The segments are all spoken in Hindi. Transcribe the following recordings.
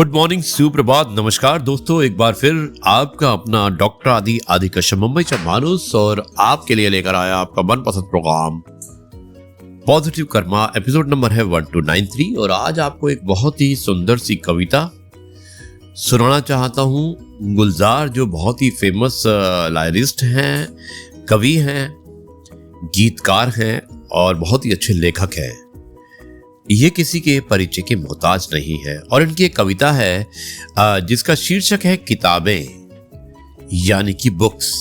गुड मॉर्निंग, सुप्रभात, नमस्कार दोस्तों। एक बार फिर आपका अपना डॉक्टर आदि कश्यप मुंबई से मानुस और आपके लिए लेकर आया आपका मनपसंद programme positive karma. Episode number है 1293 और आज आपको एक बहुत ही सुंदर सी कविता सुनाना चाहता हूँ। गुलजार जो बहुत ही फेमस लायरिस्ट हैं, कवि हैं, गीतकार हैं और बहुत ही अच्छे लेखक हैं। ये किसी के परिचय के मोहताज नहीं है और इनकी एक कविता है जिसका शीर्षक है किताबें, यानी कि बुक्स।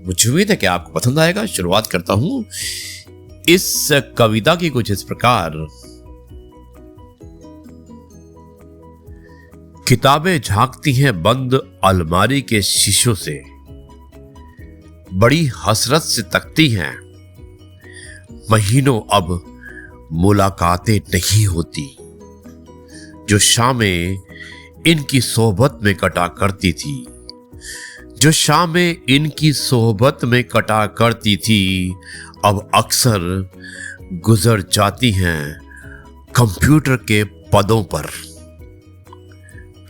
मुझे उम्मीद है कि आपको पसंद आएगा। शुरुआत करता हूं इस कविता की कुछ इस प्रकार। किताबें झांकती हैं बंद अलमारी के शीशों से, बड़ी हसरत से तकती हैं। महीनों अब मुलाकातें नहीं होती, जो शामें इनकी सोहबत में कटा करती थी, जो शामें इनकी सोहबत में कटा करती थी, अब अक्सर गुजर जाती हैं कंप्यूटर के पदों पर।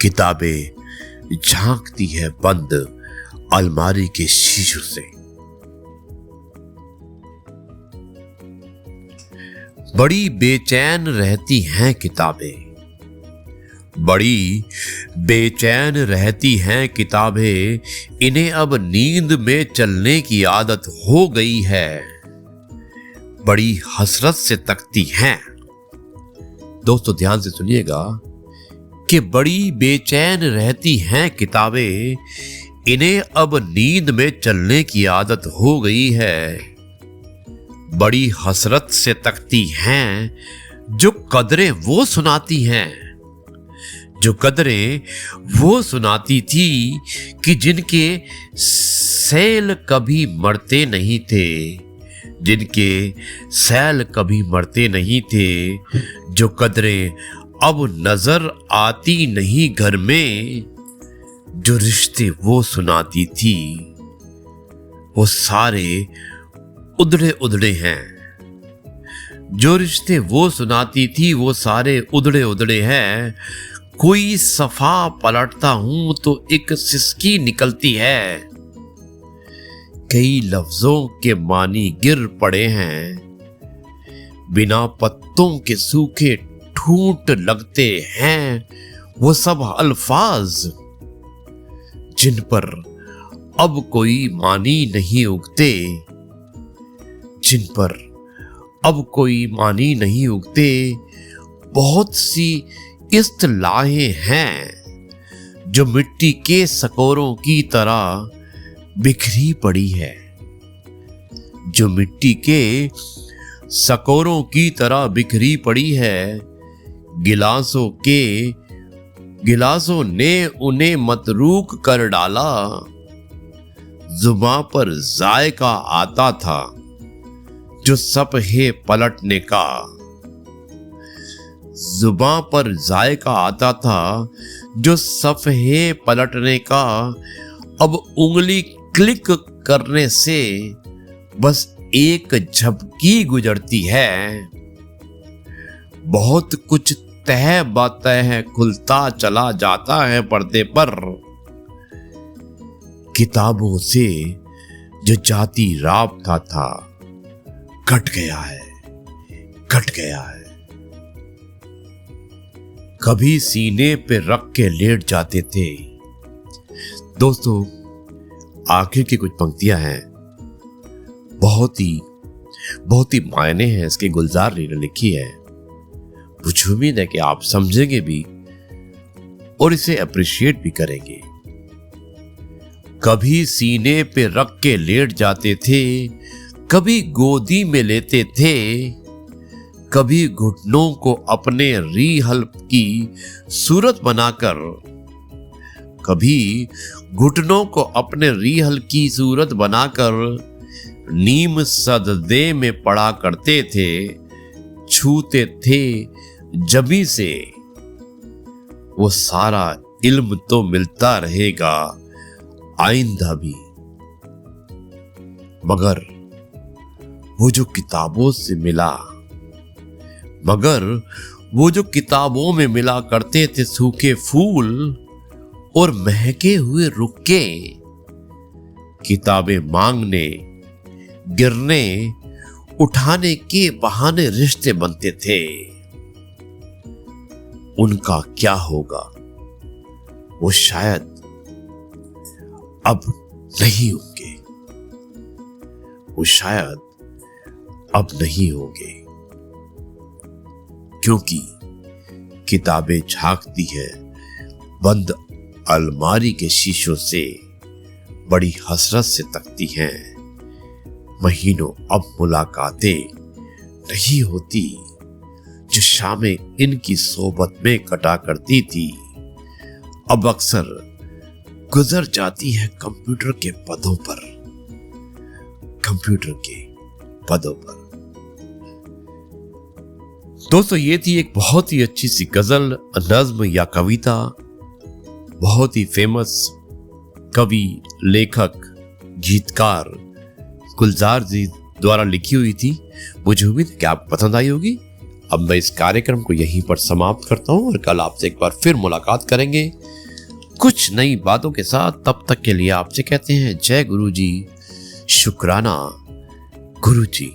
किताबें झांकती है बंद अलमारी के शीशों से। बड़ी बेचैन रहती हैं किताबें, बड़ी बेचैन रहती हैं किताबें, इन्हें अब नींद में चलने की आदत हो गई है, बड़ी हसरत से तकती हैं। दोस्तों ध्यान से सुनिएगा कि बड़ी बेचैन रहती हैं किताबें, इन्हें अब नींद में चलने की आदत हो गई है, बड़ी हसरत से तकती हैं। जो कदरें वो सुनाती हैं, जो कदरें वो सुनाती थी कि जिनके सैल कभी मरते नहीं थे, जिनके सैल कभी मरते नहीं थे। जो कदरें अब नजर आती नहीं घर में, जो रिश्ते वो सुनाती थी वो सारे उधड़े उधड़े हैं। जो रिश्ते वो सुनाती थी वो सारे उधड़े उधड़े हैं। कोई सफा पलटता हूं तो एक सिसकी निकलती है, कई लफ्जों के मानी गिर पड़े हैं, बिना पत्तों के सूखे ठूंठ लगते हैं वो सब अल्फाज, जिन पर अब कोई मानी नहीं उगते, जिन पर अब कोई मानी नहीं उगते। बहुत सी इस्तिलाहें हैं जो मिट्टी के सकोरों की तरह बिखरी पड़ी है, जो मिट्टी के सकोरों की तरह बिखरी पड़ी है। गिलासों ने उन्हें मतरूक कर डाला, जुबां पर जायका आता था जो सफहे पलटने का, जुबां पर जायका आता था जो सफहे पलटने का। अब उंगली क्लिक करने से बस एक झपकी गुजरती है, बहुत कुछ तह बातें है खुलता चला जाता है पर्दे पर। किताबों से जो जाती राबता था कट गया है, कट गया है। कभी सीने पे रख के लेट जाते थे। दोस्तों आखिर की कुछ पंक्तियां हैं, बहुत ही मायने हैं इसके। गुलजार ने लिखी है। मुझे उम्मीद है कि आप समझेंगे भी और इसे अप्रिशिएट भी करेंगे। कभी सीने पे रख के लेट जाते थे, कभी गोदी में लेते थे, कभी घुटनों को अपने रीहल की सूरत बनाकर, कभी घुटनों को अपने रीहल की सूरत बनाकर नीम सजदे में पड़ा करते थे, छूते थे जबी से वो सारा इल्म तो मिलता रहेगा आइंदा भी, मगर वो जो किताबों से मिला, मगर वो जो किताबों में मिला करते थे सूखे फूल और महके हुए रुक्के, किताबें मांगने, गिरने, उठाने के बहाने रिश्ते बनते थे। उनका क्या होगा? वो शायद अब नहीं होंगे, वो शायद अब नहीं होंगे, क्योंकि किताबें झांकती है बंद अलमारी के शीशों से, बड़ी हसरत से तकती हैं। महीनों अब मुलाकातें नहीं होती जो शामें इनकी सोबत में कटा करती थी, अब अक्सर गुजर जाती है कंप्यूटर के पदों पर, कंप्यूटर के पदों पर। दोस्तों, ये थी एक बहुत ही अच्छी सी गजल, नज्म या कविता, बहुत ही फेमस कवि, लेखक, गीतकार गुलजार जी द्वारा लिखी हुई थी। मुझे उम्मीद है कि आपको पसंद आई होगी। अब मैं इस कार्यक्रम को यहीं पर समाप्त करता हूं और कल आपसे एक बार फिर मुलाकात करेंगे कुछ नई बातों के साथ। तब तक के लिए आपसे कहते हैं जय गुरु जी, शुक्राना गुरु जी।